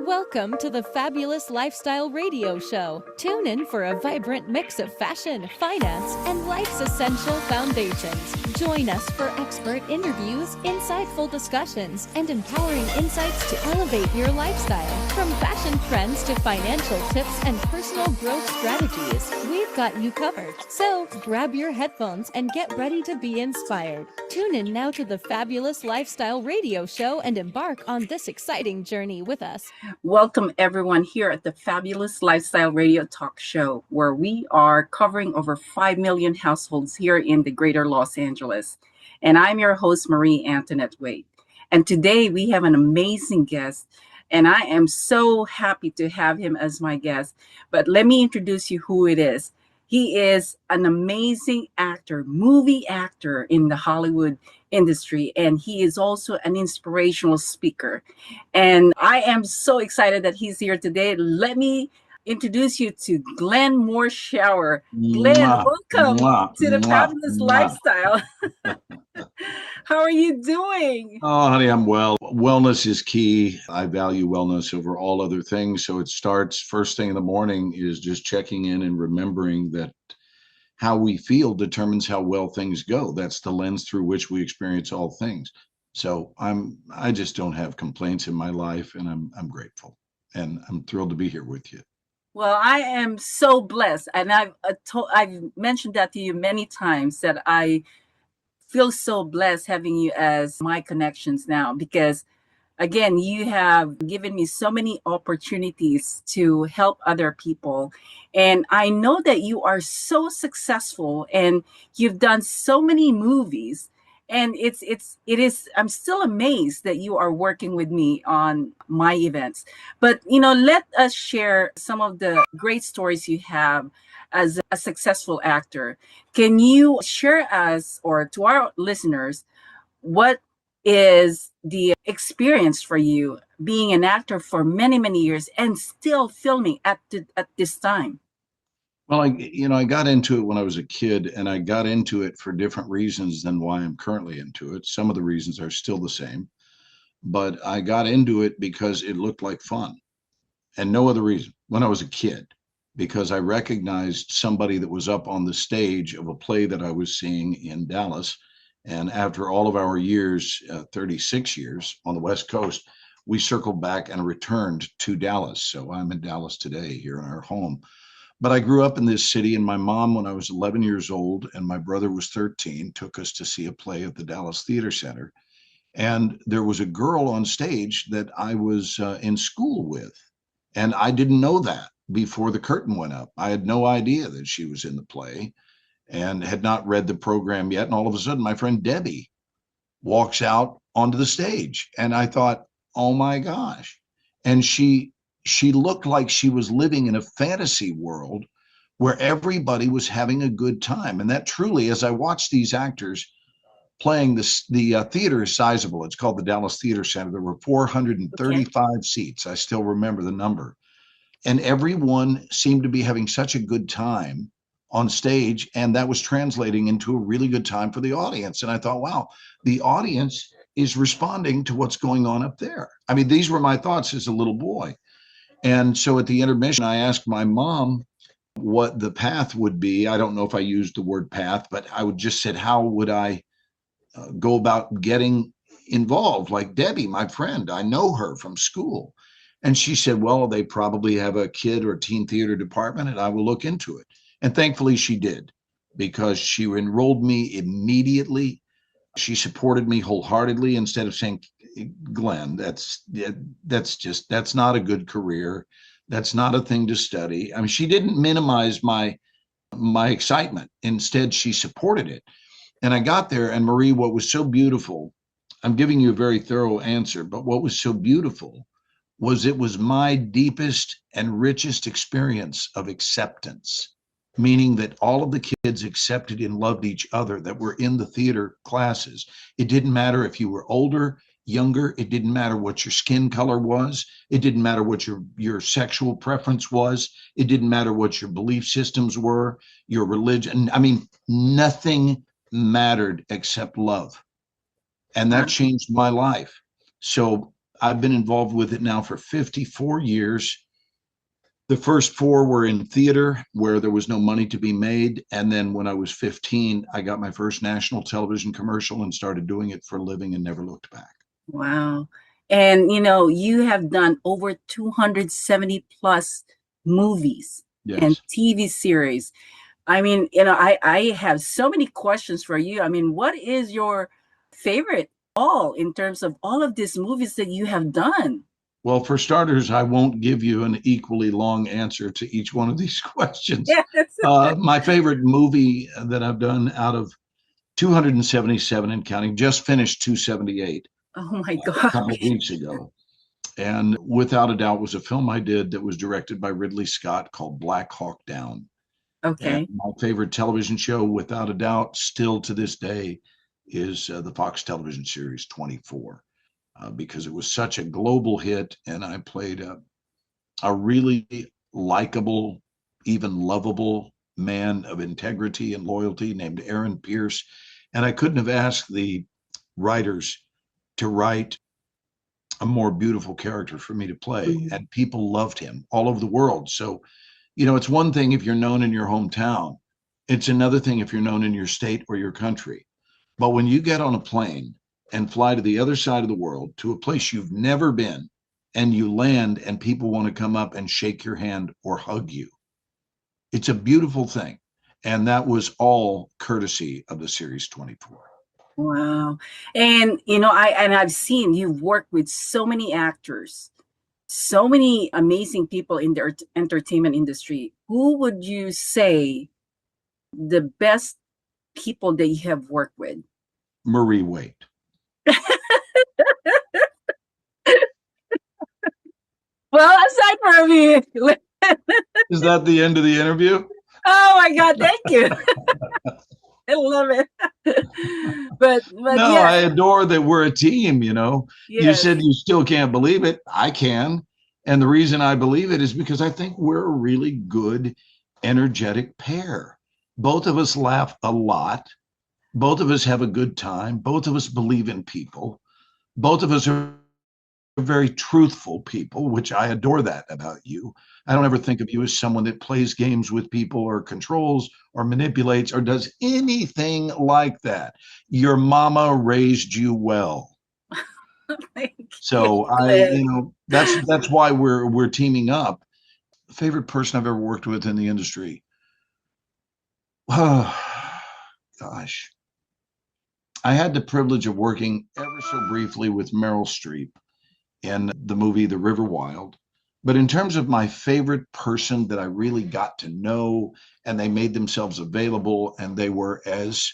Welcome to the Fabulous Lifestyle Radio Show. Tune in for a vibrant mix of fashion, finance, and life's essential foundations. Join us for expert interviews, insightful discussions, and empowering insights to elevate your lifestyle. From fashion trends to financial tips and personal growth strategies, we've got you covered. So grab your headphones and get ready to be inspired. Tune in now to the Fabulous Lifestyle Radio Show and embark on this exciting journey with us. Welcome everyone here at the Fabulous Lifestyle Radio Talk Show, where we are covering over 5 million households here in the greater Los Angeles. And I'm your host, Marie Antoinette Wade. And today we have an amazing guest, and I am so happy to have him as my guest. But let me introduce you who it is. He is an amazing actor, movie actor in the Hollywood industry, and he is also an inspirational speaker. And I am so excited that he's here today. Let me introduce you to Glenn Morshower. Glenn, welcome to the Fabulous Lifestyle. How are you doing? Oh, honey, I'm well. Wellness is key. I value wellness over all other things. So it starts first thing in the morning is just checking in and remembering that how we feel determines how well things go. That's the lens through which we experience all things. So I just don't have complaints in my life, and I'm grateful, and I'm thrilled to be here with you. Well, I am so blessed, and I've mentioned that to you many times that I feel so blessed having you as my connections now, because again, you have given me so many opportunities to help other people. And I know that you are so successful and you've done so many movies. And it is, I'm still amazed that you are working with me on my events. But, let us share some of the great stories you have as a successful actor. Can you share us, or to our listeners, what is the experience for you being an actor for many, many years and still filming at this time? Well, I got into it when I was a kid, and I got into it for different reasons than why I'm currently into it. Some of the reasons are still the same, but I got into it because it looked like fun and no other reason when I was a kid, because I recognized somebody that was up on the stage of a play that I was seeing in Dallas. And after all of our years, 36 years on the West Coast, we circled back and returned to Dallas. So I'm in Dallas today, here in our home. But I grew up in this city, and my mom, when I was 11 years old and my brother was 13, took us to see a play at the Dallas Theater Center. And there was a girl on stage that I was in school with. And I didn't know that before the curtain went up. I had no idea that she was in the play and had not read the program yet. And all of a sudden, my friend Debbie walks out onto the stage. And I thought, oh my gosh. And she looked like she was living in a fantasy world where everybody was having a good time. And that truly, as I watched these actors playing, the theater is sizable. It's called the Dallas Theater Center. There were 435 seats. I still remember the number. And everyone seemed to be having such a good time on stage, and that was translating into a really good time for the audience. And I thought, wow, the audience is responding to what's going on up there. I mean, these were my thoughts as a little boy. And so at the intermission, I asked my mom what the path would be. I don't know if I used the word path, but I would just said, how would I go about getting involved? Like Debbie, my friend, I know her from school. And she said, well, they probably have a kid or teen theater department, and I will look into it. And thankfully she did, because she enrolled me immediately. She supported me wholeheartedly instead of saying, Glenn, that's not a good career. That's not a thing to study. I mean, she didn't minimize my excitement. Instead, she supported it. And I got there, and Marie, what was so beautiful, I'm giving you a very thorough answer, but what was so beautiful was it was my deepest and richest experience of acceptance. Meaning that all of the kids accepted and loved each other that were in the theater classes. It didn't matter if you were older, younger. It didn't matter what your skin color was. It didn't matter what your sexual preference was. It didn't matter what your belief systems were, your religion. I mean, nothing mattered except love. And that changed my life. So I've been involved with it now for 54 years. The first 4 were in theater where there was no money to be made. And then when I was 15, I got my first national television commercial and started doing it for a living and never looked back. Wow. And you have done over 270 plus movies and Yes. TV series. I mean, I have so many questions for you. I mean, what is your favorite all in terms of all of these movies that you have done? Well, for starters, I won't give you an equally long answer to each one of these questions. Yes. My favorite movie that I've done out of 277 and counting, just finished 278 Oh my a couple of gosh. weeks ago. And without a doubt was a film I did that was directed by Ridley Scott called Black Hawk Down. And Okay. my favorite television show, without a doubt, still to this day, is the Fox television series 24, because it was such a global hit. And I played a really likable, even lovable man of integrity and loyalty named Aaron Pierce. And I couldn't have asked the writers to write a more beautiful character for me to play. Mhm. And people loved him all over the world. So, it's one thing if you're known in your hometown, it's another thing if you're known in your state or your country. But when you get on a plane and fly to the other side of the world to a place you've never been, and you land and people want to come up and shake your hand or hug you, it's a beautiful thing. And that was all courtesy of the series 24. Wow. And I've seen you've worked with so many actors, so many amazing people in the entertainment industry. Who would you say the best people that you have worked with? Marie Waite. Well, aside from me. Is that the end of the interview? Oh my God, thank you. I love it. But No, yeah, I adore that we're a team. You yes. said you still can't believe it. I can. And the reason I believe it is because I think we're a really good, energetic pair. Both of us laugh a lot. Both of us have a good time. Both of us believe in people. Both of us are very truthful people, which I adore that about you. I don't ever think of you as someone that plays games with people or controls or manipulates or does anything like that. Your mama raised you well. Thank you, So Glenn. that's why we're teaming up. Favorite person I've ever worked with in the industry. Oh, gosh. I had the privilege of working ever so briefly with Meryl Streep in the movie The River Wild. But in terms of my favorite person that I really got to know, and they made themselves available, and they were as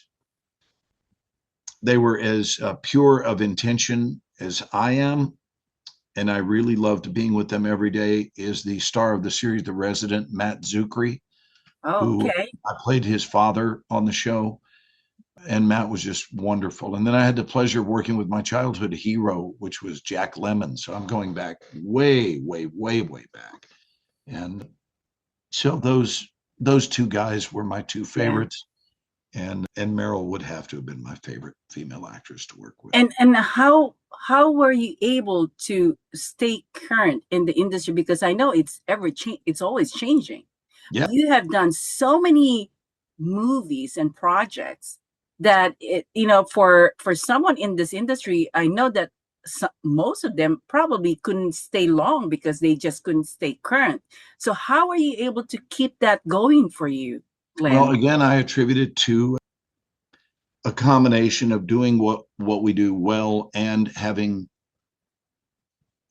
pure of intention as I am, and I really loved being with them every day, is the star of the series The Resident, Matt Zuckery, Oh, who okay. I played his father on the show. And Matt was just wonderful. And then I had the pleasure of working with my childhood hero, which was Jack Lemmon. So I'm going back way, way, way, way back. And so those two guys were my two Yeah. favorites. And Meryl would have to have been my favorite female actress to work with. And how were you able to stay current in the industry? Because I know it's always changing. Yeah. You have done so many movies and projects that for someone in this industry, I know that most of them probably couldn't stay long because they just couldn't stay current. So how are you able to keep that going for you, Glenn? Well, again, I attribute it to a combination of doing what we do well and having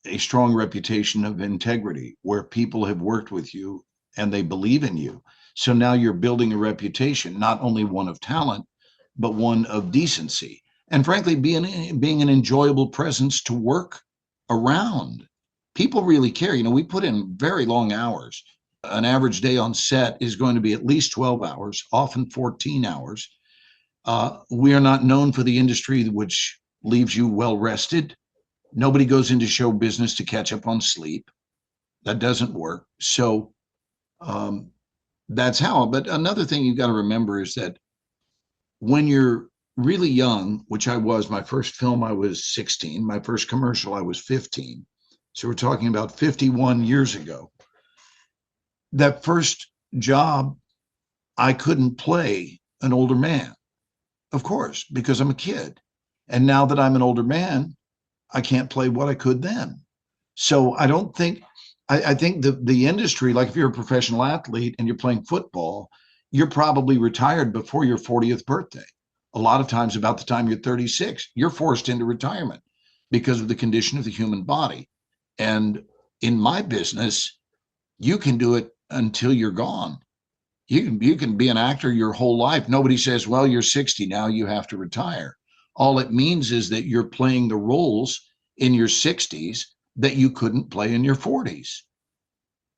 a strong reputation of integrity where people have worked with you and they believe in you. So now you're building a reputation, not only one of talent, but one of decency. And frankly, being an enjoyable presence to work around. People really care. We put in very long hours. An average day on set is going to be at least 12 hours, often 14 hours. We are not known for the industry which leaves you well rested. Nobody goes into show business to catch up on sleep. That doesn't work. So that's how. But another thing you've got to remember is that when you're really young, which I was, my first film, I was 16. My first commercial, I was 15. So we're talking about 51 years ago. That first job, I couldn't play an older man, of course, because I'm a kid. And now that I'm an older man, I can't play what I could then. So I don't think, I think the industry, like if you're a professional athlete and you're playing football, you're probably retired before your 40th birthday. A lot of times, about the time you're 36, you're forced into retirement because of the condition of the human body. And in my business, you can do it until you're gone. You can be an actor your whole life. Nobody says, well, you're 60 now, you have to retire. All it means is that you're playing the roles in your 60s that you couldn't play in your 40s.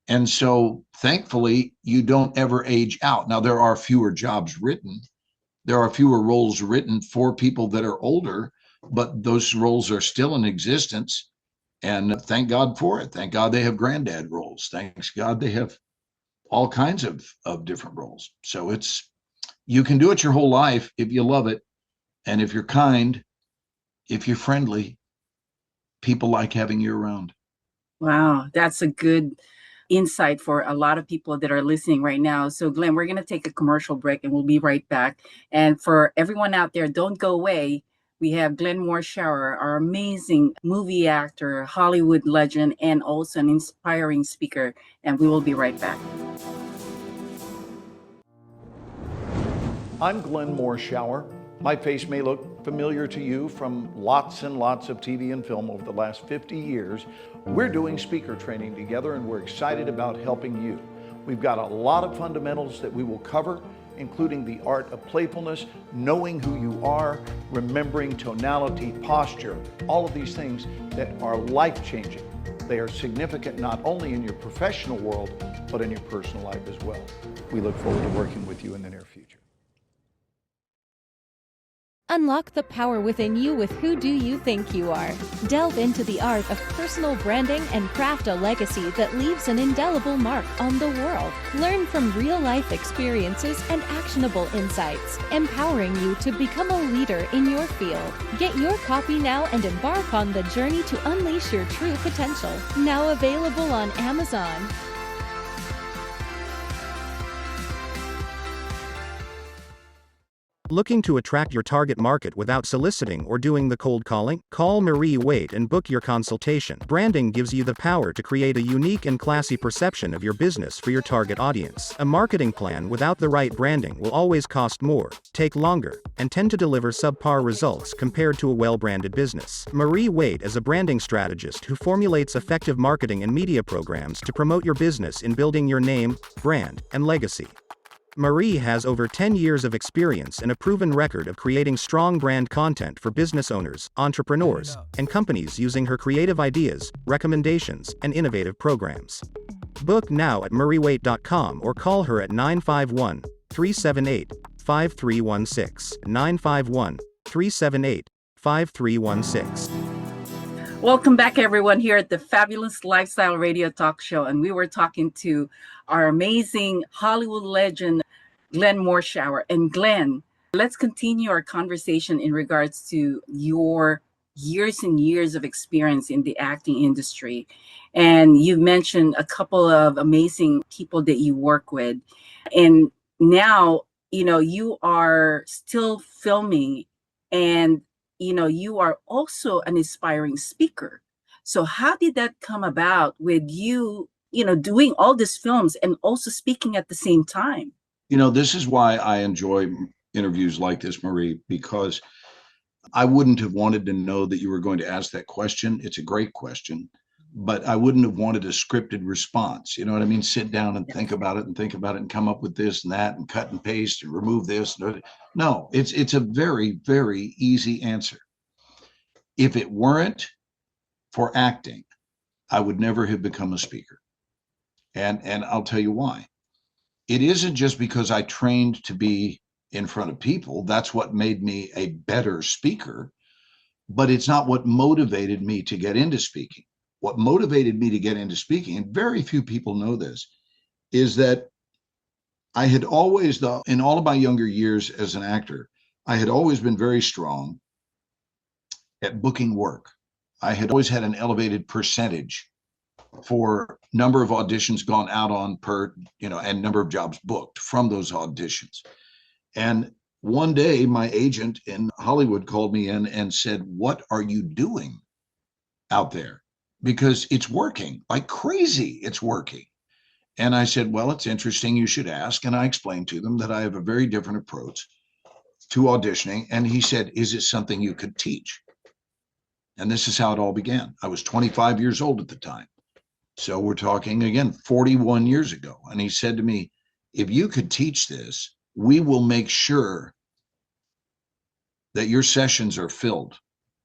And so thankfully, you don't ever age out. Now, there are fewer jobs written. There are fewer roles written for people that are older, but those roles are still in existence. And thank God for it. Thank God they have granddad roles. Thanks God they have all kinds of different roles. So you can do it your whole life if you love it. And if you're kind, if you're friendly, people like having you around. Wow, that's a good insight for a lot of people that are listening right now. So Glenn, we're going to take a commercial break and we'll be right back. And for everyone out there, don't go away. We have Glenn Morshower, our amazing movie actor, Hollywood legend, and also an inspiring speaker. And we will be right back. I'm Glenn Morshower. My face may look familiar to you from lots and lots of TV and film over the last 50 years. We're doing speaker training together and we're excited about helping you. We've got a lot of fundamentals that we will cover, including the art of playfulness, knowing who you are, remembering tonality, posture, all of these things that are life-changing. They are significant not only in your professional world, but in your personal life as well. We look forward to working with you in the near future. Unlock the power within you with Who Do You Think You Are? Delve into the art of personal branding and craft a legacy that leaves an indelible mark on the world. Learn from real-life experiences and actionable insights, empowering you to become a leader in your field. Get your copy now and embark on the journey to unleash your true potential. Now available on Amazon. Looking to attract your target market without soliciting or doing the cold calling? Call Marie Waite and book your consultation. Branding gives you the power to create a unique and classy perception of your business for your target audience. A marketing plan without the right branding will always cost more, take longer, and tend to deliver subpar results compared to a well-branded business. Marie Waite is a branding strategist who formulates effective marketing and media programs to promote your business in building your name, brand, and legacy. Marie has over 10 years of experience and a proven record of creating strong brand content for business owners, entrepreneurs, and companies using her creative ideas, recommendations, and innovative programs. Book now at mariewaite.com or call her at 951-378-5316, 951-378-5316. Welcome back, everyone, here at the Fabulous Lifestyle Radio Talk Show. And we were talking to our amazing Hollywood legend, Glenn Morshower. And Glenn, let's continue our conversation in regards to your years and years of experience in the acting industry. And you mentioned a couple of amazing people that you work with. And now, you are still filming, and you are also an inspiring speaker. So how did that come about with you, doing all these films and also speaking at the same time? This is why I enjoy interviews like this, Marie, because I wouldn't have wanted to know that you were going to ask that question. It's a great question, but I wouldn't have wanted a scripted response. You know what I mean? Sit down and think about it and come up with this and that and cut and paste and remove this. No, it's a very, very easy answer. If it weren't for acting, I would never have become a speaker. And I'll tell you why. It isn't just because I trained to be in front of people. That's what made me a better speaker, but it's not what motivated me to get into speaking. What motivated me to get into speaking, and very few people know this, is that I had always, in all of my younger years as an actor, I had always been very strong at booking work. I had always had an elevated percentage for number of auditions gone out on per, and number of jobs booked from those auditions. And one day my agent in Hollywood called me in and said, "What are you doing out there? Because it's working like crazy. It's working." And I said, "Well, it's interesting. You should ask." And I explained to them that I have a very different approach to auditioning. And he said, "Is it something you could teach?" And this is how it all began. I was 25 years old at the time. So we're talking again, 41 years ago. And he said to me, "If you could teach this, we will make sure that your sessions are filled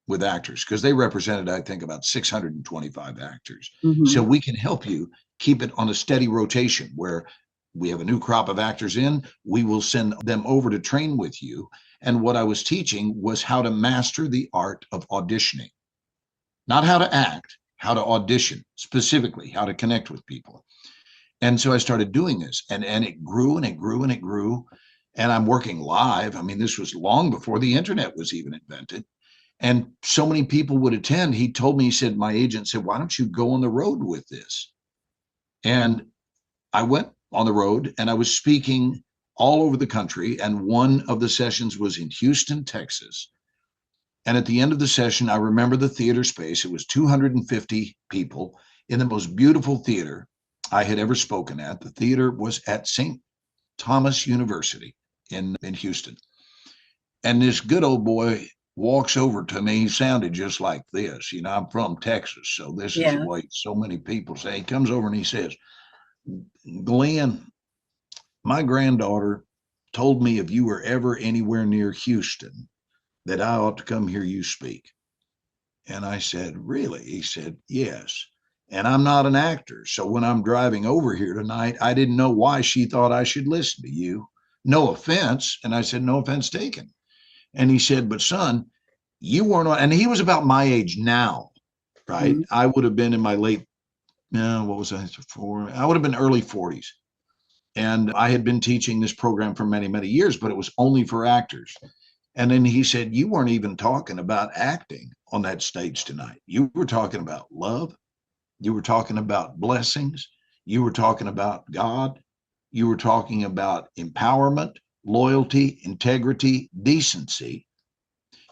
with actors," because they represented, I think, about 625 actors. Mhm. So we can help you keep it on a steady rotation where we have a new crop of actors in, we will send them over to train with you. And what I was teaching was how to master the art of auditioning, not how to act, how to audition, specifically how to connect with people. And so I started doing this, and it grew and it grew and it grew. And I'm working live. I mean, this was long before the internet was even invented. And so many people would attend. He told me, he said, my agent said, "Why don't you go on the road with this?" And I went on the road and I was speaking all over the country. And one of the sessions was in Houston, Texas. And at the end of the session, I remember the theater space. It was 250 people in the most beautiful theater I had ever spoken at. The theater was at St. Thomas University in Houston. And this good old boy walks over to me. He sounded just like this. I'm from Texas, so this is what so many people say. He comes over and he says, "Glenn, my granddaughter told me if you were ever anywhere near Houston that I ought to come hear you speak." And I said, "Really?" He said, "Yes. And I'm not an actor. So when I'm driving over here tonight, I didn't know why she thought I should listen to you. No offense." And I said, "No offense taken." And he said, "But son, you weren't on," and he was about my age now, right? Mm-hmm. I would have been in my late, what was I, I would have been early 40s. And I had been teaching this program for many, many years, but it was only for actors. And then he said, "You weren't even talking about acting on that stage tonight. You were talking about love. You were talking about blessings. You were talking about God. You were talking about empowerment, loyalty, integrity, decency.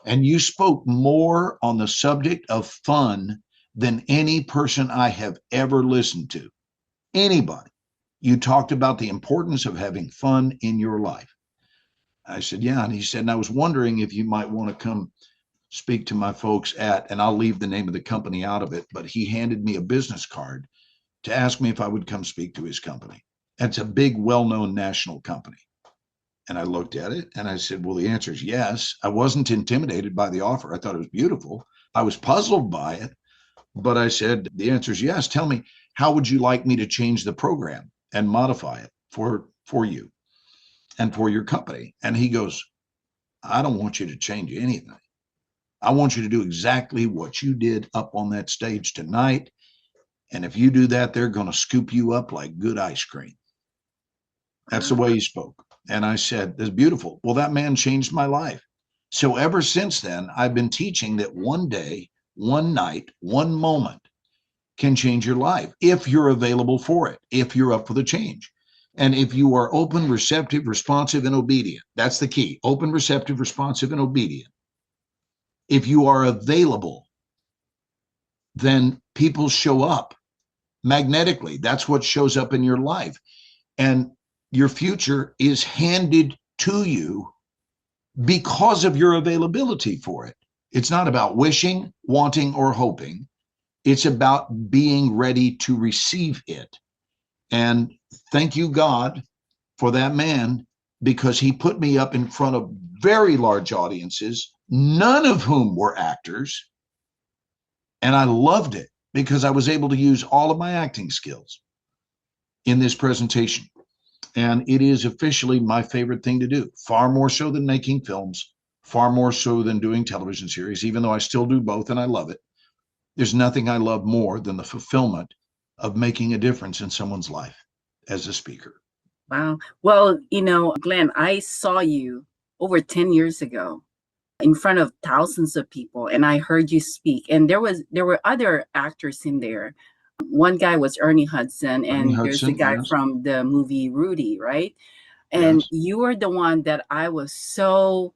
And you spoke more on the subject of fun than any person I have ever listened to. Anybody. You talked about the importance of having fun in your life." I said, "Yeah." And he said, "And I was wondering if you might want to come speak to my folks at," and I'll leave the name of the company out of it, but he handed me a business card to ask me if I would come speak to his company. It's a big, well-known national company. And I looked at it and I said, "Well, the answer is yes." I wasn't intimidated by the offer. I thought it was beautiful. I was puzzled by it, but I said, "The answer is yes. Tell me, how would you like me to change the program and modify it for you and for your company?" And he goes, "I don't want you to change anything. I want you to do exactly what you did up on that stage tonight. And if you do that, they're going to scoop you up like good ice cream." That's the way he spoke. And I said, "That's beautiful." Well, that man changed my life. So ever since then, I've been teaching that one day, one night, one moment can change your life if you're available for it, if you're up for the change. And if you are open, receptive, responsive, and obedient. That's the key. Open, receptive, responsive, and obedient. If you are available, then people show up magnetically. That's what shows up in your life. And your future is handed to you because of your availability for it. It's not about wishing, wanting, or hoping. It's about being ready to receive it. And thank you, God, for that man, because he put me up in front of very large audiences, none of whom were actors. And I loved it because I was able to use all of my acting skills in this presentation. And it is officially my favorite thing to do, far more so than making films, far more so than doing television series, even though I still do both and I love it. There's nothing I love more than the fulfillment of making a difference in someone's life as a speaker. Wow. Well, Glenn, I saw you over 10 years ago in front of thousands of people, and I heard you speak. And there were other actors in there. One guy was Ernie Hudson, Ernie and there's the Hudson, guy yes, from the movie Rudy, right? And yes. you were the one that I was so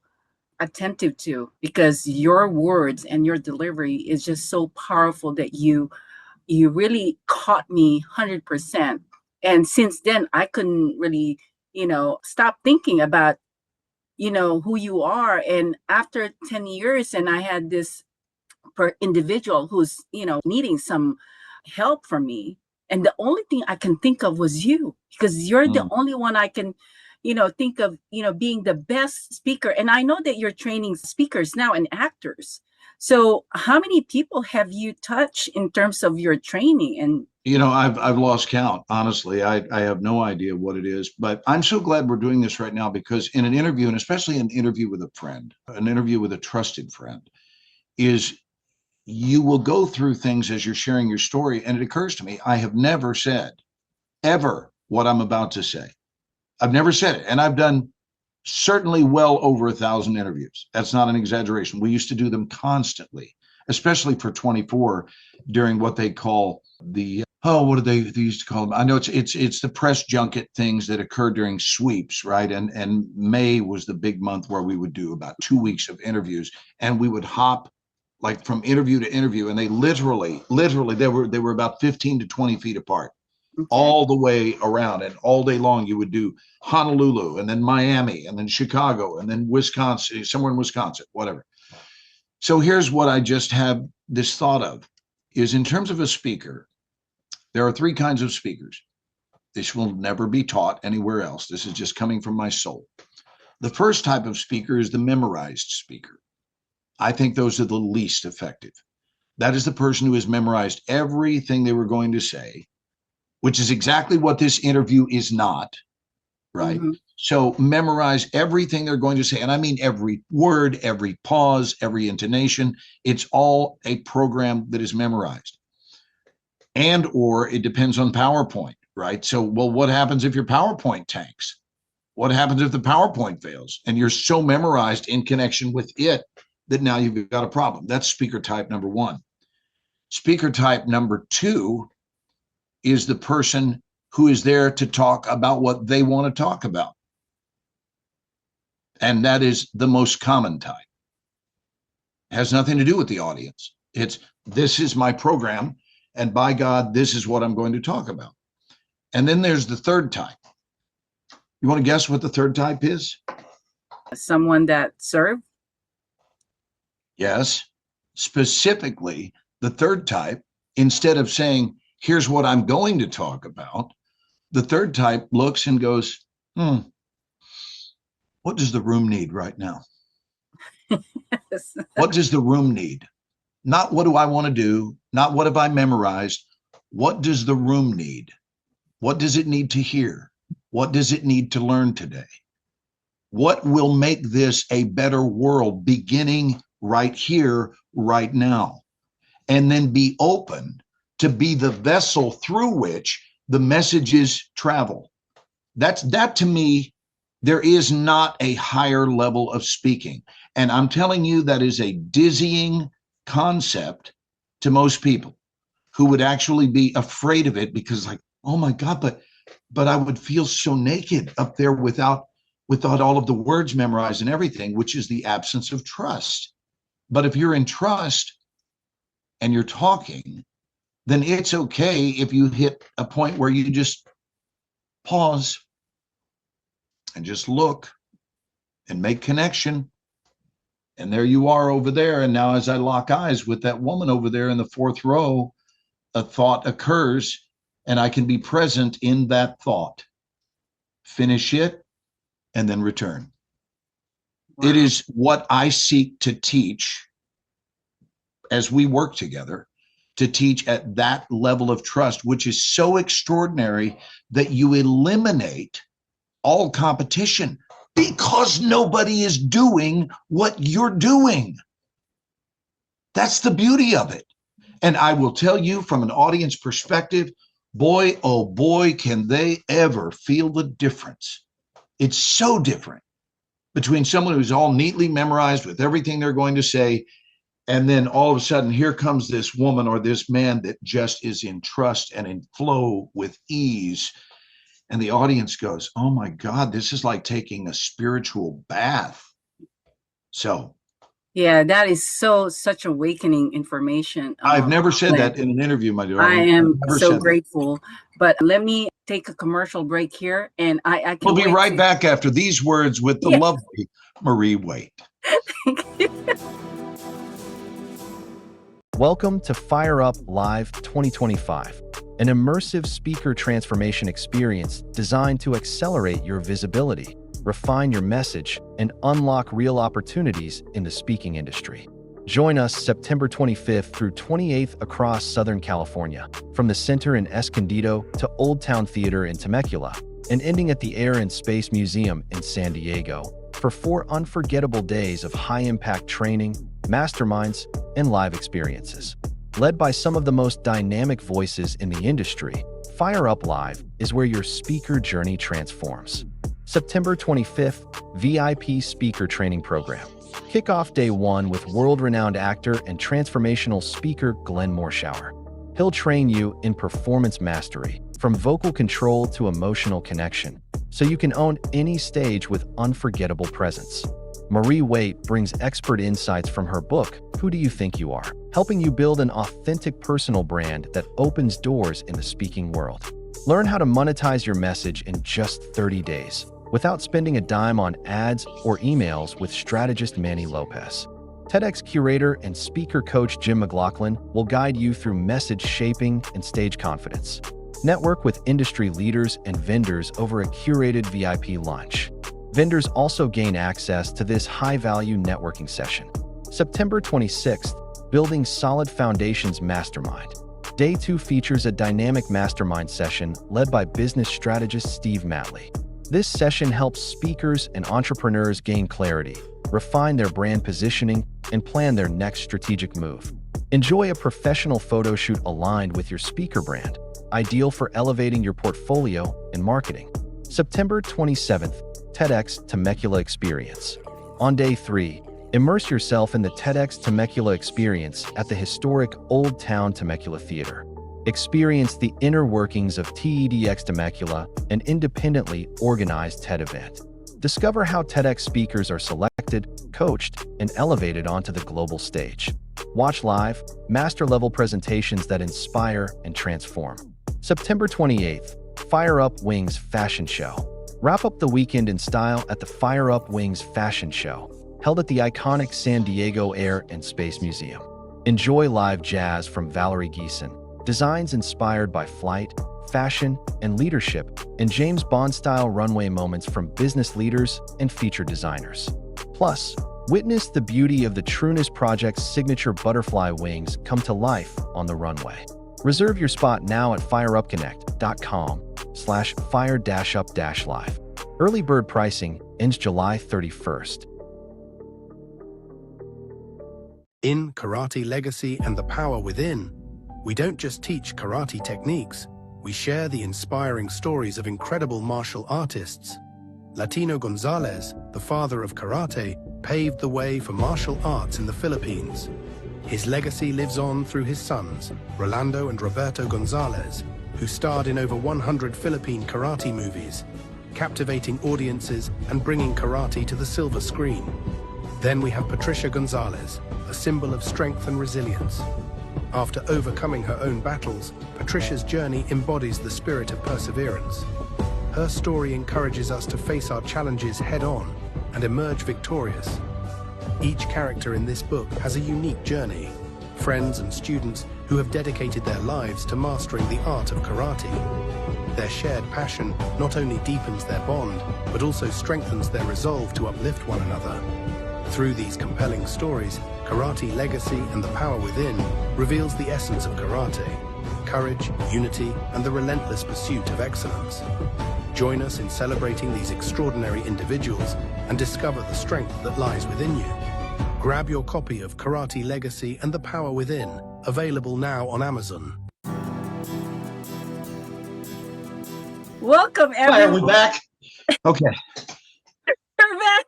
attentive to, because your words and your delivery is just so powerful that you really caught me 100%. And since then, I couldn't really, stop thinking about, who you are. And after 10 years, and I had this individual who's, needing some help from me. And the only thing I can think of was you, because you're the Mm. only one I can, think of, being the best speaker. And I know that you're training speakers now and actors. So how many people have you touched in terms of your training? And I've lost count. Honestly, I have no idea what it is, but I'm so glad we're doing this right now, because in an interview, and especially an interview with a friend, an interview with a trusted friend, is you will go through things as you're sharing your story. And it occurs to me, I have never said ever what I'm about to say. I've never said it. And I've done certainly well over 1,000 interviews. That's not an exaggeration. We used to do them constantly, especially for 24 during what they call the, what do they used to call them? I know it's the press junket things that occur during sweeps, right? And May was the big month where we would do about 2 weeks of interviews, and we would hop like from interview to interview. And they literally, they were about 15 to 20 feet apart. okay. All the way around, and all day long you would do Honolulu, and then Miami, and then Chicago, and then Wisconsin, somewhere in Wisconsin, whatever. So here's what I just have this thought of, is in terms of a speaker, there are 3 kinds of speakers. This will never be taught anywhere else. This is just coming from my soul. The first type of speaker is the memorized speaker. I think those are the least effective. That is the person who has memorized everything they were going to say, which is exactly what this interview is not, right? Mm-hmm. So memorize everything they're going to say. And I mean every word, every pause, every intonation. It's all a program that is memorized. And or it depends on PowerPoint, right? So, well, what happens if your PowerPoint tanks? What happens if the PowerPoint fails and you're so memorized in connection with it that now you've got a problem? That's speaker type number 1. Speaker type number 2 is the person who is there to talk about what they want to talk about. And that is the most common type. It has nothing to do with the audience. It's, this is my program, and by God, this is what I'm going to talk about. And then there's the third type. You want to guess what the third type is? Someone that served? Yes. Specifically, the third type, instead of saying, here's what I'm going to talk about, the third type looks and goes, what does the room need right now? Yes. What does the room need? Not what do I want to do? Not what have I memorized? What does the room need? What does it need to hear? What does it need to learn today? What will make this a better world, beginning right here, right now? And then be open to be the vessel through which the messages travel. That to me, there is not a higher level of speaking. And I'm telling you, that is a dizzying concept to most people who would actually be afraid of it, because like, oh my God, but I would feel so naked up there without all of the words memorized and everything, which is the absence of trust. But if you're in trust and you're talking, then it's okay if you hit a point where you just pause and just look and make connection. And there you are over there. And now as I lock eyes with that woman over there in the 4th row, a thought occurs and I can be present in that thought, finish it, and then return. Wow. It is what I seek to teach as we work together, to teach at that level of trust, which is so extraordinary that you eliminate all competition because nobody is doing what you're doing. That's the beauty of it. And I will tell you, from an audience perspective, boy, oh boy, can they ever feel the difference. It's so different between someone who's all neatly memorized with everything they're going to say, and then all of a sudden here comes this woman or this man that just is in trust and in flow with ease. And the audience goes, oh my God, this is like taking a spiritual bath. So yeah, that is such awakening information. I've never said Glenn. that in an interview, my dear. I am never so said that. grateful. But let me take a commercial break here, and I can We'll be wait right to- back after these words with the Yeah. lovely Marie Waite. Welcome to Fire Up Live 2025, an immersive speaker transformation experience designed to accelerate your visibility, refine your message, and unlock real opportunities in the speaking industry. Join us September 25th through 28th across Southern California, from the center in Escondido to Old Town Theater in Temecula, and ending at the Air and Space Museum in San Diego, for 4 unforgettable days of high-impact training, masterminds, and live experiences. Led by some of the most dynamic voices in the industry, Fire Up Live is where your speaker journey transforms. September 25th, VIP Speaker Training Program. Kick off day 1 with world-renowned actor and transformational speaker Glenn Morshower. He'll train you in performance mastery, from vocal control to emotional connection, so you can own any stage with unforgettable presence. Marie Waite brings expert insights from her book, Who Do You Think You Are?, helping you build an authentic personal brand that opens doors in the speaking world. Learn how to monetize your message in just 30 days, without spending a dime on ads or emails with strategist Manny Lopez. TEDx curator and speaker coach Jim McLaughlin will guide you through message shaping and stage confidence. Network with industry leaders and vendors over a curated VIP lunch. Vendors also gain access to this high-value networking session. September 26th, Building Solid Foundations Mastermind. Day 2 features a dynamic mastermind session led by business strategist Steve Matley. This session helps speakers and entrepreneurs gain clarity, refine their brand positioning, and plan their next strategic move. Enjoy a professional photo shoot aligned with your speaker brand, ideal for elevating your portfolio and marketing. September 27th, TEDx Temecula Experience. On day 3, immerse yourself in the TEDx Temecula experience at the historic Old Town Temecula Theater. Experience the inner workings of TEDx Temecula, an independently organized TED event. Discover how TEDx speakers are selected, coached, and elevated onto the global stage. Watch live, master-level presentations that inspire and transform. September 28th, Fire Up Wings Fashion Show. Wrap up the weekend in style at the Fire Up Wings Fashion Show, held at the iconic San Diego Air and Space Museum. Enjoy live jazz from Valerie Geeson, designs inspired by flight, fashion, and leadership, and James Bond-style runway moments from business leaders and featured designers. Plus, witness the beauty of the Trueness Project's signature butterfly wings come to life on the runway. Reserve your spot now at fireupconnect.com/fire-up-live. Early bird pricing ends July 31st. In Karate Legacy and the Power Within, we don't just teach karate techniques, we share the inspiring stories of incredible martial artists. Latino Gonzalez, the father of karate, paved the way for martial arts in the Philippines. His legacy lives on through his sons, Rolando and Roberto Gonzalez, who starred in over 100 Philippine karate movies, captivating audiences and bringing karate to the silver screen. Then we have Patricia Gonzalez, a symbol of strength and resilience. After overcoming her own battles, Patricia's journey embodies the spirit of perseverance. Her story encourages us to face our challenges head-on and emerge victorious. Each character in this book has a unique journey, friends and students who have dedicated their lives to mastering the art of karate. Their shared passion not only deepens their bond, but also strengthens their resolve to uplift one another. Through these compelling stories, Karate Legacy and the Power Within reveals the essence of karate: courage, unity, and the relentless pursuit of excellence. Join us in celebrating these extraordinary individuals and discover the strength that lies within you. Grab your copy of Karate Legacy and the Power Within, available now on Amazon. Welcome, Hi, are we everyone. back? Okay. We're back.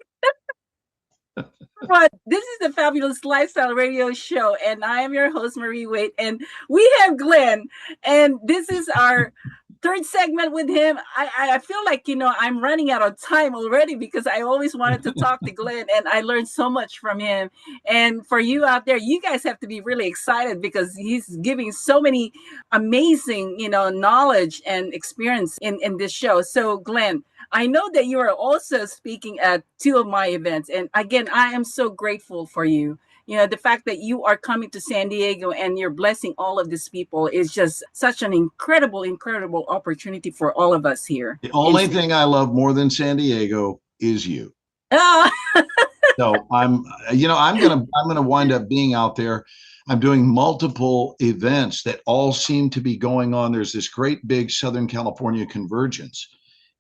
But this is the Fabulous Lifestyle Radio Show, and I am your host, Marie Wade, and we have Glenn, and this is our third segment with him. I feel like, I'm running out of time already because I always wanted to talk to Glenn, and I learned so much from him. And for you out there, you guys have to be really excited because he's giving so many amazing, knowledge and experience in this show. So Glenn, I know that you are also speaking at two of my events. And again, I am so grateful for you. The fact that you are coming to San Diego and you're blessing all of these people is just such an incredible, incredible opportunity for all of us here. The only thing I love more than San Diego is you. Oh. So I'm gonna wind up being out there. I'm doing multiple events that all seem to be going on. There's this great big Southern California convergence.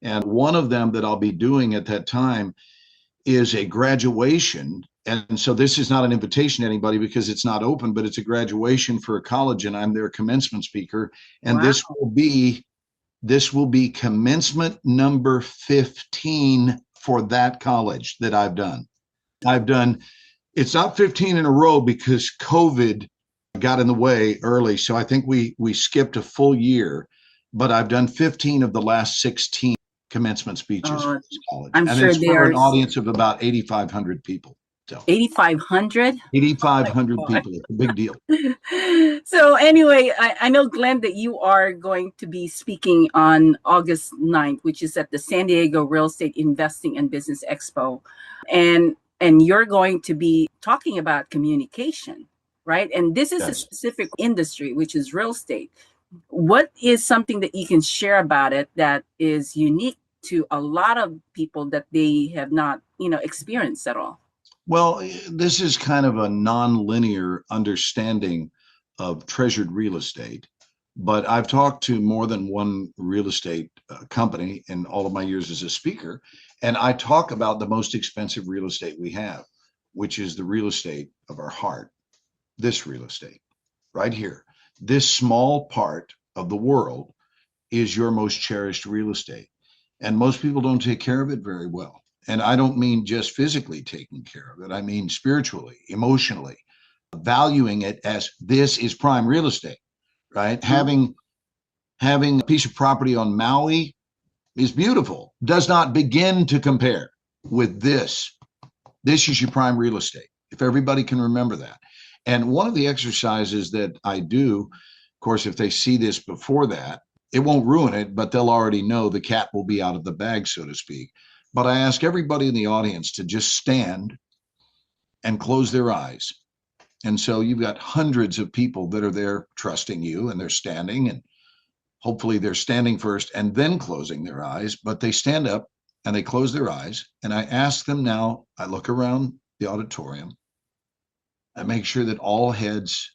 And one of them that I'll be doing at that time is a graduation. And so this is not an invitation to anybody because it's not open, but it's a graduation for a college, and I'm their commencement speaker. And Wow. this will be commencement number 15 for that college that I've done. It's not 15 in a row because COVID got in the way early. So I think we skipped a full year, but I've done 15 of the last 16 commencement speeches for this college. I'm and sure it's for there's an audience of about 8,500 people. So 8,500. 8,500 Oh my God. people. It's a big deal. So anyway, I know, Glenn, that you are going to be speaking on August 9th, which is at the San Diego Real Estate Investing and Business Expo. And you're going to be talking about communication, right? And this is a Yes. specific industry, which is real estate. What is something that you can share about it that is unique to a lot of people that they have not, experienced at all? Well, this is kind of a non-linear understanding of treasured real estate, but I've talked to more than one real estate company in all of my years as a speaker, and I talk about the most expensive real estate we have, which is the real estate of our heart. This real estate right here, this small part of the world is your most cherished real estate, and most people don't take care of it very well. And I don't mean just physically taking care of it. I mean spiritually, emotionally, valuing it as this is prime real estate, right? Mm-hmm. Having a piece of property on Maui is beautiful, does not begin to compare with this. This is your prime real estate, if everybody can remember that. And one of the exercises that I do, of course, if they see this before that, it won't ruin it, but they'll already know the cat will be out of the bag, so to speak. But I ask everybody in the audience to just stand and close their eyes. And so you've got hundreds of people that are there trusting you, and they're standing, and hopefully they're standing first and then closing their eyes, but they stand up and they close their eyes. And I ask them now, I look around the auditorium, I make sure that all heads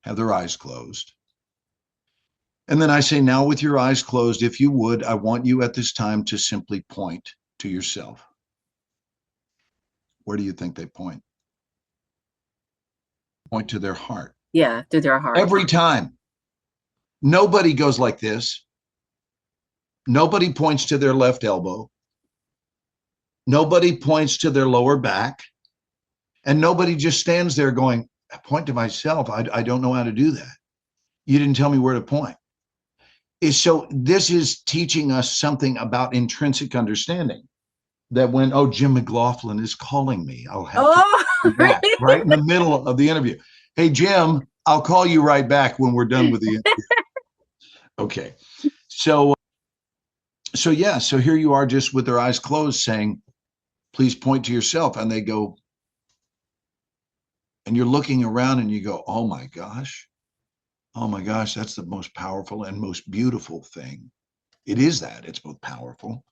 have their eyes closed. And then I say, now with your eyes closed, if you would, I want you at this time to simply point to yourself. Where do you think they point? Point to their heart. Yeah, to their heart. Every time. Nobody goes like this. Nobody points to their left elbow. Nobody points to their lower back. And nobody just stands there going, I point to myself. I don't know how to do that. You didn't tell me where to point. So this is teaching us something about intrinsic understanding, that when, Jim McLaughlin is calling me, I'll have to come back right in the middle of the interview. Hey, Jim, I'll call you right back when we're done with the interview. Okay. So here you are, just with their eyes closed, saying, please point to yourself. And they go, and you're looking around and you go, oh my gosh, that's the most powerful and most beautiful thing. It is that. It's both powerful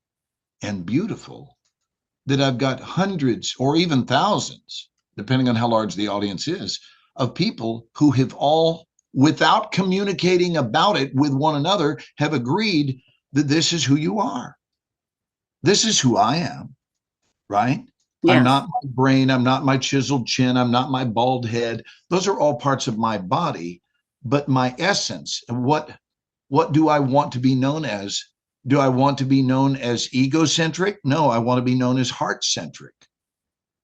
and beautiful that I've got hundreds or even thousands, depending on how large the audience is, of people who have all, without communicating about it with one another, have agreed that this is who you are. This is who I am, right? Yes. I'm not my brain. I'm not my chiseled chin. I'm not my bald head. Those are all parts of my body. But my essence, what do I want to be known as? Do I want to be known as egocentric? No, I want to be known as heart-centric.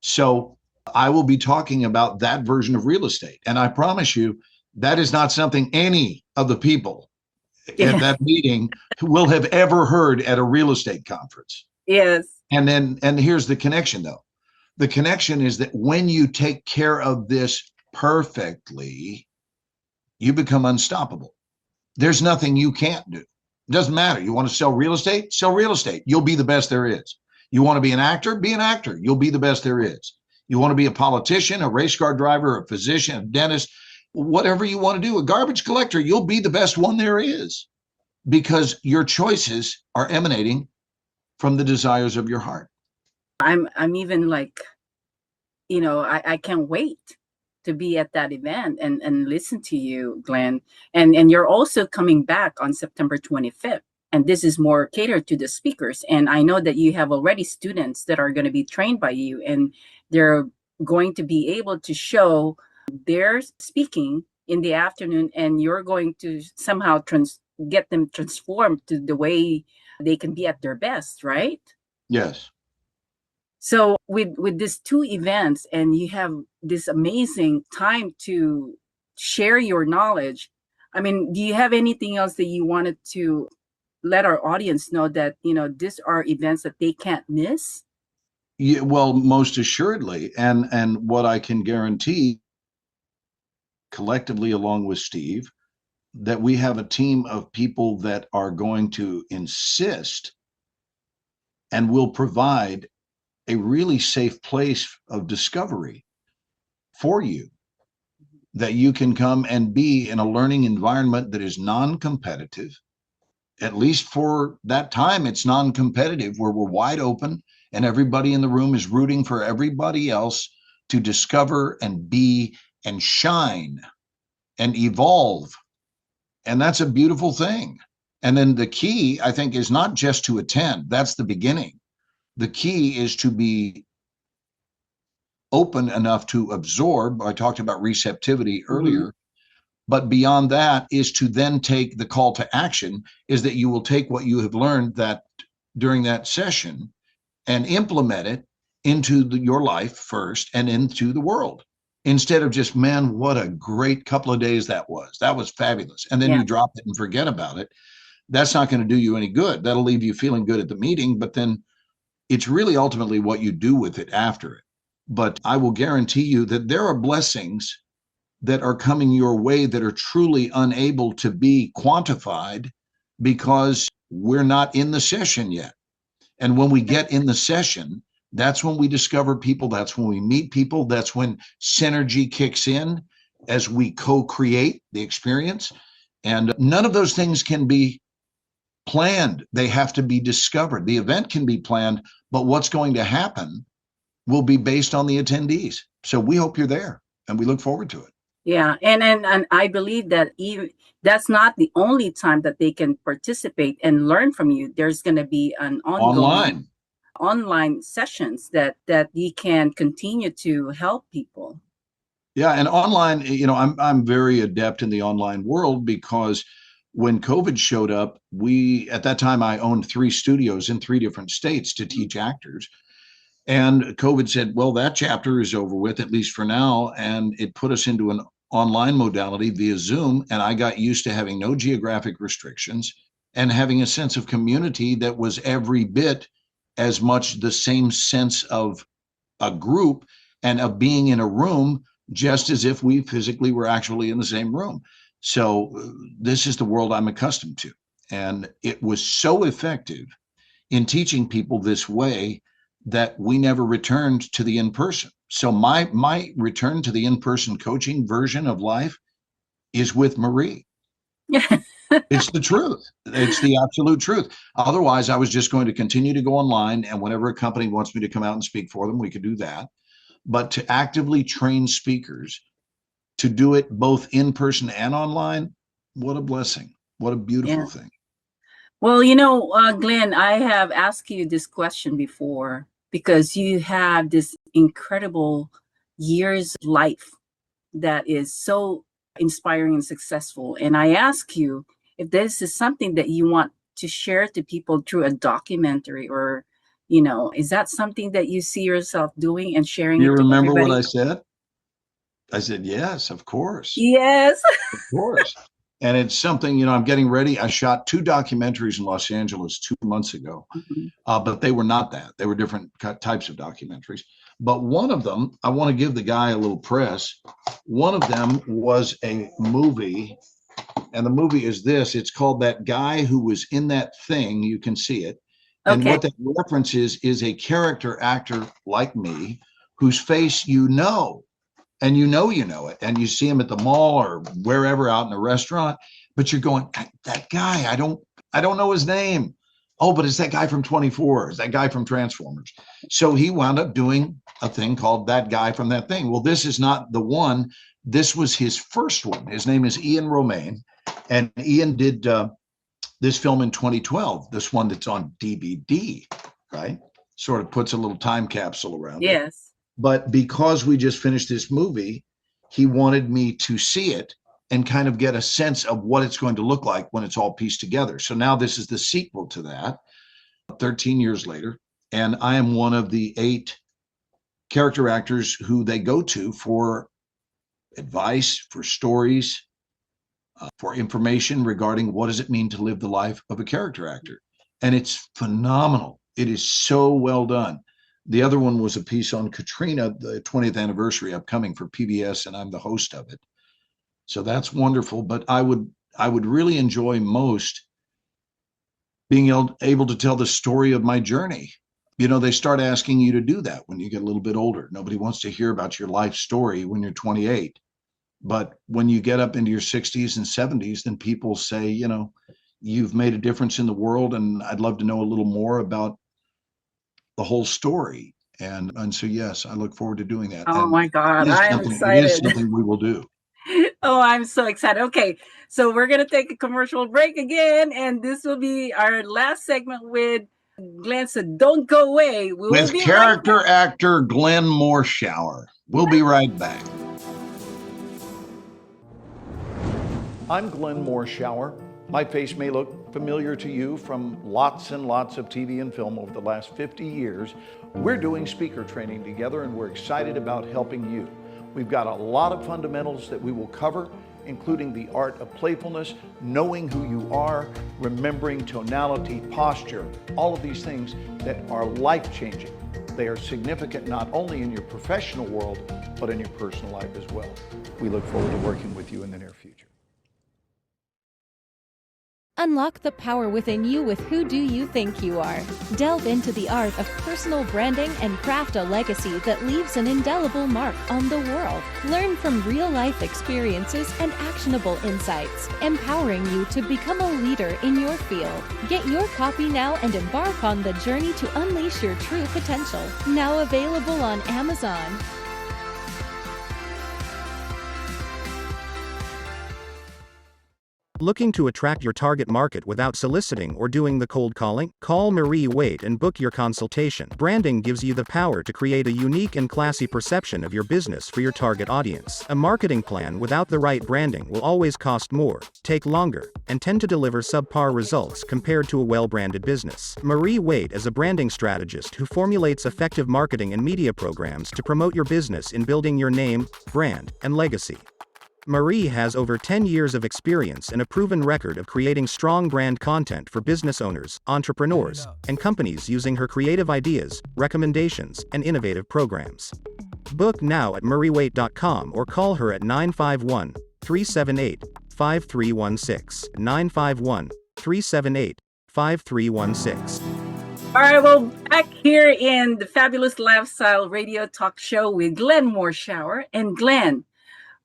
So I will be talking about that version of real estate. And I promise you, that is not something any of the people at Yeah. that meeting will have ever heard at a real estate conference. Yes. And here's the connection though. The connection is that when you take care of this perfectly, you become unstoppable. There's nothing you can't do. It doesn't matter. You want to sell real estate? Sell real estate. You'll be the best there is. You want to be an actor? Be an actor. You'll be the best there is. You want to be a politician, a race car driver, a physician, a dentist, whatever you want to do, a garbage collector, you'll be the best one there is, because your choices are emanating from the desires of your heart. I'm even like, I can't wait to be at that event and listen to you, Glenn. And you're also coming back on September 25th. And this is more catered to the speakers. And I know that you have already students that are going to be trained by you, and they're going to be able to show their speaking in the afternoon, and you're going to somehow get them transformed to the way they can be at their best, right? Yes. So with these two events, and you have this amazing time to share your knowledge, I mean, do you have anything else that you wanted to let our audience know that, these are events that they can't miss? Yeah, well, most assuredly. And what I can guarantee collectively, along with Steve, that we have a team of people that are going to insist and will provide a really safe place of discovery for you, that you can come and be in a learning environment that is non-competitive. At least for that time, it's non-competitive, where we're wide open and everybody in the room is rooting for everybody else to discover and be and shine and evolve. And that's a beautiful thing. And then the key, I think, is not just to attend. That's the beginning. The key is to be open enough to absorb. I talked about receptivity earlier. But beyond that is to then take the call to action, is that you will take what you have learned that during that session and implement it into your life first and into the world, instead of just, man, what a great couple of days that was. That was fabulous. And then you drop it and forget about it. That's not going to do you any good. That'll leave you feeling good at the meeting, but then it's really ultimately what you do with it after it. But I will guarantee you that there are blessings that are coming your way that are truly unable to be quantified, because we're not in the session yet. And when we get in the session, that's when we discover people. That's when we meet people. That's when synergy kicks in as we co-create the experience. And none of those things can be planned. They have to be discovered. The event can be planned, but what's going to happen will be based on the attendees. So we hope you're there, and we look forward to it. Yeah, and I believe that even that's not the only time that they can participate and learn from you. There's going to be an ongoing online sessions that you can continue to help people. Yeah, and online, I'm very adept in the online world, because when COVID showed up, at that time I owned 3 studios in 3 different states to teach actors. And COVID said, well, that chapter is over with, at least for now. And it put us into an online modality via Zoom. And I got used to having no geographic restrictions and having a sense of community that was every bit as much the same sense of a group and of being in a room, just as if we physically were actually in the same room. So this is the world I'm accustomed to. And it was so effective in teaching people this way that we never returned to the in-person. So my return to the in-person coaching version of life is with Marie. It's the truth. It's the absolute truth. Otherwise, I was just going to continue to go online, and whenever a company wants me to come out and speak for them, we could do that. But to actively train speakers to do it both in person and online, what a blessing. What a beautiful thing. Well, Glenn, I have asked you this question before, because you have this incredible years of life that is so inspiring and successful. And I ask you if this is something that you want to share to people through a documentary or Is that something that you see yourself doing and sharing You it to remember what everybody? I said? I said, yes, of course. Yes. Of course. And it's something, I'm getting ready. I shot 2 documentaries in Los Angeles 2 months ago, Mhm. but they were not that. They were different types of documentaries. But one of them, I want to give the guy a little press. One of them was a movie, and the movie is this. It's called That Guy Who Was in That Thing. You can see it. And Okay. what that reference is a character actor like me whose face and you know it, and you see him at the mall or wherever out in a restaurant, but you're going, that guy, I don't know his name. Oh, but it's that guy from 24, it's that guy from Transformers. So he wound up doing a thing called That Guy from That Thing. Well, this is not the one. This was his first one. His name is Ian Romaine, and Ian did this film in 2012, this one that's on DVD, right? Sort of puts a little time capsule around it. Yes. But because we just finished this movie, he wanted me to see it and kind of get a sense of what it's going to look like when it's all pieced together. So now this is the sequel to that, 13 years later. And I am one of the 8 character actors who they go to for advice, for stories, for information regarding what does it mean to live the life of a character actor. And it's phenomenal. It is so well done. The other one was a piece on Katrina, the 20th anniversary upcoming for PBS, and I'm the host of it. So that's wonderful. But I would really enjoy most being able to tell the story of my journey. They start asking you to do that when you get a little bit older. Nobody wants to hear about your life story when you're 28. But when you get up into your 60s and 70s, then people say, you've made a difference in the world, and I'd love to know a little more about the whole story. And so, yes, I look forward to doing that. Oh And my God, it I am is excited. something we will do. Oh, I'm so excited. Okay, so we're going to take a commercial break again, and this will be our last segment with Glenn. So don't go away. We will With be character actor Glenn Morshower. We'll be right back. I'm Glenn Morshower. My face may look familiar to you from lots and lots of TV and film over the last 50 years. We're doing speaker training together, and we're excited about helping you. We've got a lot of fundamentals that we will cover, including the art of playfulness, knowing who you are, remembering tonality, posture, all of these things that are life-changing. They are significant not only in your professional world, but in your personal life as well. We look forward to working with you in the near future. Unlock the power within you with Who Do You Think You Are? Delve into the art of personal branding and craft a legacy that leaves an indelible mark on the world. Learn from real-life experiences and actionable insights, empowering you to become a leader in your field. Get your copy now and embark on the journey to unleash your true potential. Now available on Amazon. Looking to attract your target market without soliciting or doing the cold calling? Call Marie Waite and book your consultation. Branding gives you the power to create a unique and classy perception of your business for your target audience. A marketing plan without the right branding will always cost more, take longer, and tend to deliver subpar results compared to a well-branded business. Marie Waite is a branding strategist who formulates effective marketing and media programs to promote your business in building your name, brand, and legacy. Marie has over 10 years of experience and a proven record of creating strong brand content for business owners, entrepreneurs, and companies using her creative ideas, recommendations, and innovative programs. Book now at mariewaite.com or call her at 951-378-5316. 951-378-5316. All right, well, back here in the Fabulous Lifestyle Radio Talk Show with Glenn Morshower. And Glenn,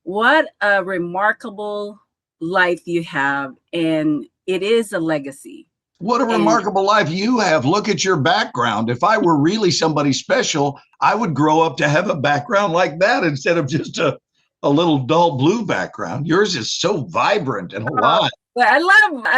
what a remarkable life you have, and it is a legacy. What a remarkable life you have. Look at your background. If I were really somebody special, I would grow up to have a background like that instead of just a little dull blue background. Yours is so vibrant and alive. Well, I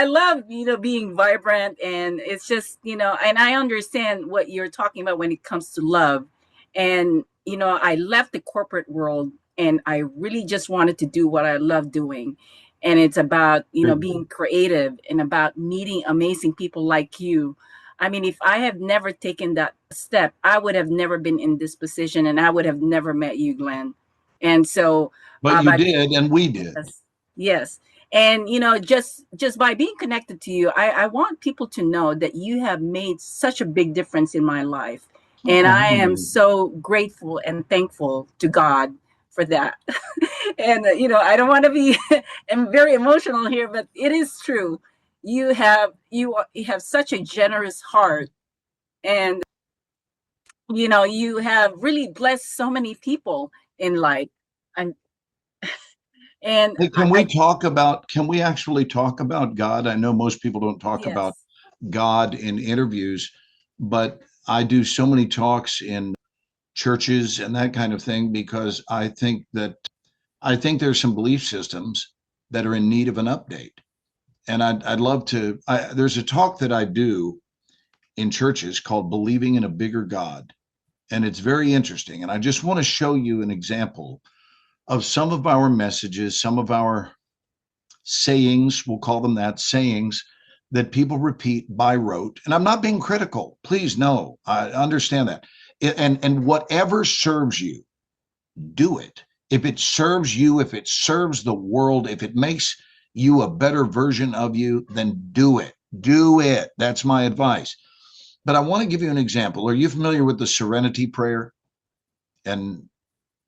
love, being vibrant, and it's just, and I understand what you're talking about when it comes to love. And, I left the corporate world, and I really just wanted to do what I love doing. And it's about, being creative and about meeting amazing people like you. I mean, if I have never taken that step, I would have never been in this position, and I would have never met you, Glenn. And so, But you by did, and we did. yes, yes. And just by being connected to you, I want people to know that you have made such a big difference in my life. And I am so grateful and thankful to God for that. And I don't want to be I'm very emotional here, but it is true. You have such a generous heart, and you have really blessed so many people in life. And and Hey, can we actually talk about God? I know most people don't talk about yes, God in interviews, but I do so many talks in churches and that kind of thing because I think there's some belief systems that are in need of an update. And I'd love to, there's a talk that I do in churches called Believing in a Bigger God. And it's very interesting. And I just want to show you an example of some of our messages, some of our sayings, we'll call them that, sayings that people repeat by rote. And I'm not being critical. Please, no, I understand that. And whatever serves you, do it. If it serves you, if it serves the world, if it makes you a better version of you, then do it. Do it. That's my advice. But I want to give you an example. Are you familiar with the Serenity Prayer? And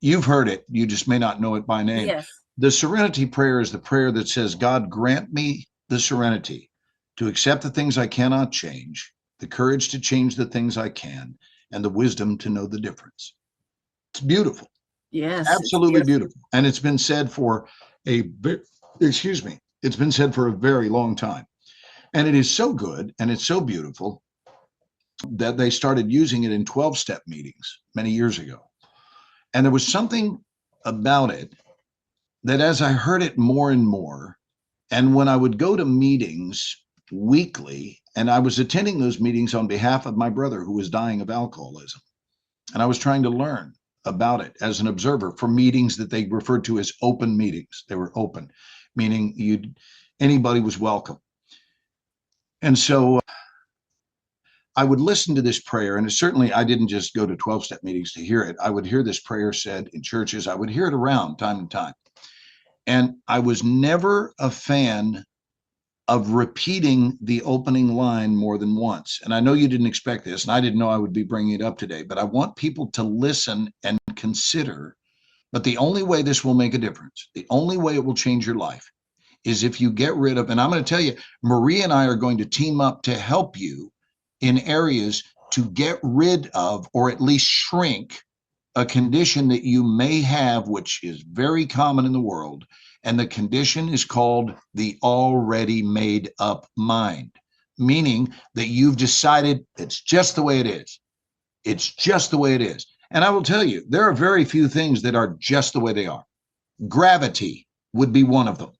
you've heard it. You just may not know it by name. yes, The Serenity Prayer is the prayer that says, God, grant me the serenity to accept the things I cannot change, the courage to change the things I can, and the wisdom to know the difference. It's beautiful. yes, Absolutely beautiful. And it's been said for it's been said for a very long time. And it is so good and it's so beautiful that they started using it in 12-step meetings many years ago. And there was something about it that as I heard it more and more, and when I would go to meetings weekly, and I was attending those meetings on behalf of my brother who was dying of alcoholism, and I was trying to learn about it as an observer for meetings that they referred to as open meetings. They were open, meaning anybody was welcome. And so I would listen to this prayer, and certainly I didn't just go to 12-step meetings to hear it. I would hear this prayer said in churches. I would hear it around time and time. And I was never a fan of repeating the opening line more than once. And I know you didn't expect this, and I didn't know I would be bringing it up today, but I want people to listen and consider. But the only way this will make a difference, the only way it will change your life is if you get rid of, and I'm going to tell you, Marie and I are going to team up to help you in areas to get rid of, or at least shrink, a condition that you may have, which is very common in the world. And the condition is called the already made up mind, meaning that you've decided it's just the way it is. It's just the way it is. And I will tell you, there are very few things that are just the way they are. Gravity would be one of them.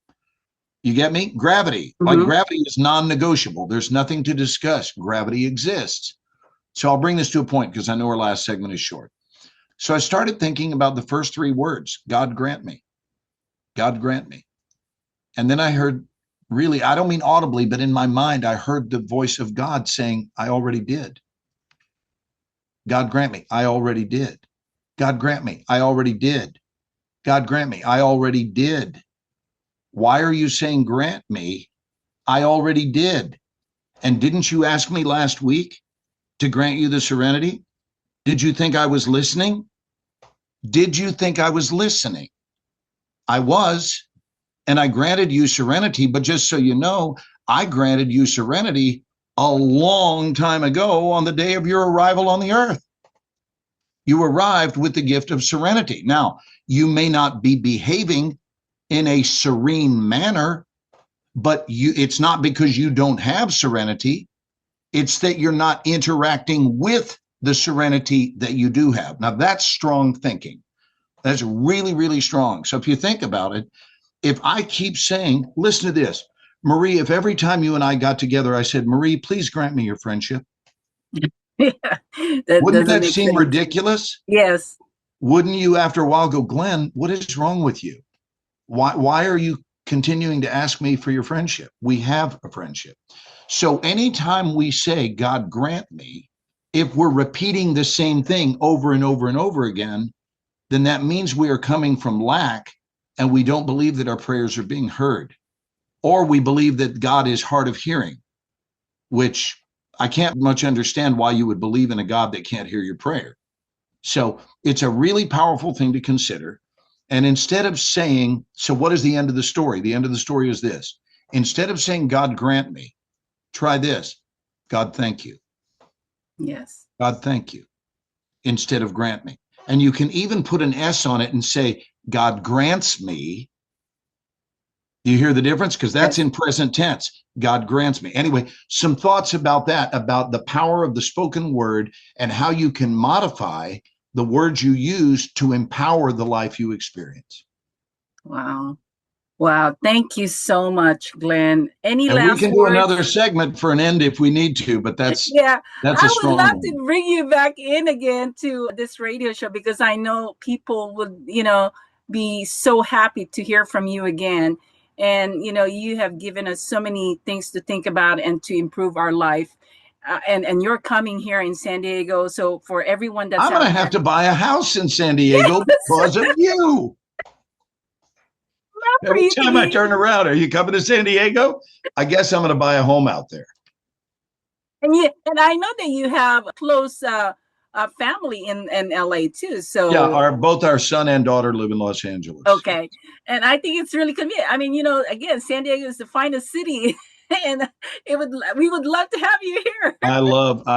You get me? Gravity. Like gravity is non-negotiable. There's nothing to discuss. Gravity exists. So I'll bring this to a point because I know our last segment is short. So I started thinking about the first three words, God grant me. God grant me. And then I heard, really, I don't mean audibly, but in my mind, I heard the voice of God saying, I already did. God grant me. I already did. God grant me. I already did. God grant me. I already did. Why are you saying grant me? I already did. And didn't you ask me last week to grant you the serenity? Did you think I was listening? Did you think I was listening? I was, and I granted you serenity, but just so you know, I granted you serenity a long time ago on the day of your arrival on the earth. You arrived with the gift of serenity. Now, you may not be behaving in a serene manner, but it's not because you don't have serenity. It's that you're not interacting with the serenity that you do have. Now, that's strong thinking. That's really, really strong. So if you think about it, if I keep saying, listen to this, Marie, if every time you and I got together, I said, Marie, please grant me your friendship. Wouldn't that seem ridiculous? Yes. Wouldn't you, after a while, go, Glenn, what is wrong with you? Why are you continuing to ask me for your friendship? We have a friendship. So anytime we say, God grant me, if we're repeating the same thing over and over and over again, then that means we are coming from lack and we don't believe that our prayers are being heard. Or we believe that God is hard of hearing, which I can't much understand why you would believe in a God that can't hear your prayer. So it's a really powerful thing to consider. And instead of saying, so what is the end of the story? The end of the story is this. Instead of saying, God grant me, try this. God, thank you. Yes. God, thank you. Instead of grant me. And you can even put an S on it and say, God grants me. Do you hear the difference? Because that's in present tense. God grants me. Anyway, some thoughts about that, about the power of the spoken word and how you can modify the words you use to empower the life you experience. Wow. Wow. Thank you so much, Glenn. Any And last we can do words? another segment for an end if we need to, but that's Yeah, a I would strong love one. to bring you back in again to this radio show because I know people would, be so happy to hear from you again. And, you have given us so many things to think about and to improve our life. And you're coming here in San Diego. So for everyone that's I'm going to out have there, to buy a house in San Diego Yes! because of you. for Every you to time I be- turn around, are you coming to San Diego? I guess I'm going to buy a home out there. and I know that you have a close family in LA too. So Yeah, both our son and daughter live in Los Angeles. okay. And I think it's really convenient. I mean, again, San Diego is the finest city and we would love to have you here. I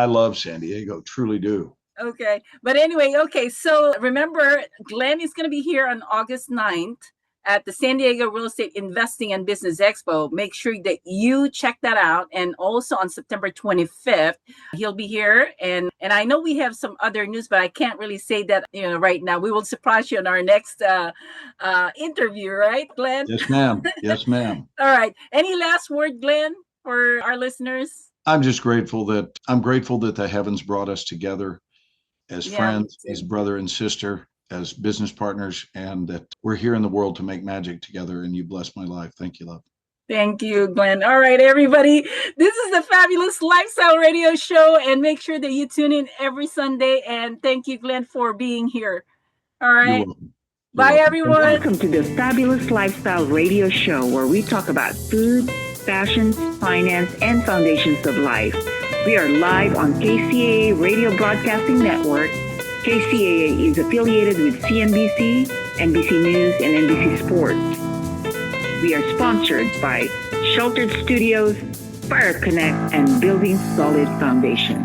love San Diego, truly do. Okay. But anyway, okay. So remember, Glenn is going to be here on August 9th at the San Diego Real Estate Investing and Business Expo. Make sure that you check that out. And also on September 25th, he'll be here. And I know we have some other news, but I can't really say that, right now. We will surprise you in our next interview, right, Glenn? Yes, ma'am. Yes, ma'am. All right. Any last word, Glenn, for our listeners? I'm grateful that the heavens brought us together as friends, as brother and sister, as business partners, and that we're here in the world to make magic together. And you bless my life. Thank you, love. Thank you, Glenn. All right, everybody. This is the Fabulous Lifestyle Radio Show, and make sure that you tune in every Sunday. And thank you, Glenn, for being here. All right. You're welcome. Bye, everyone. Welcome to the Fabulous Lifestyle Radio Show, where we talk about food, fashion, finance, and foundations of life. We are live on KCAA Radio Broadcasting Network. KCAA is affiliated with CNBC, NBC News, and NBC Sports. We are sponsored by Sheltered Studios, Fire Connect, and Building Solid Foundation.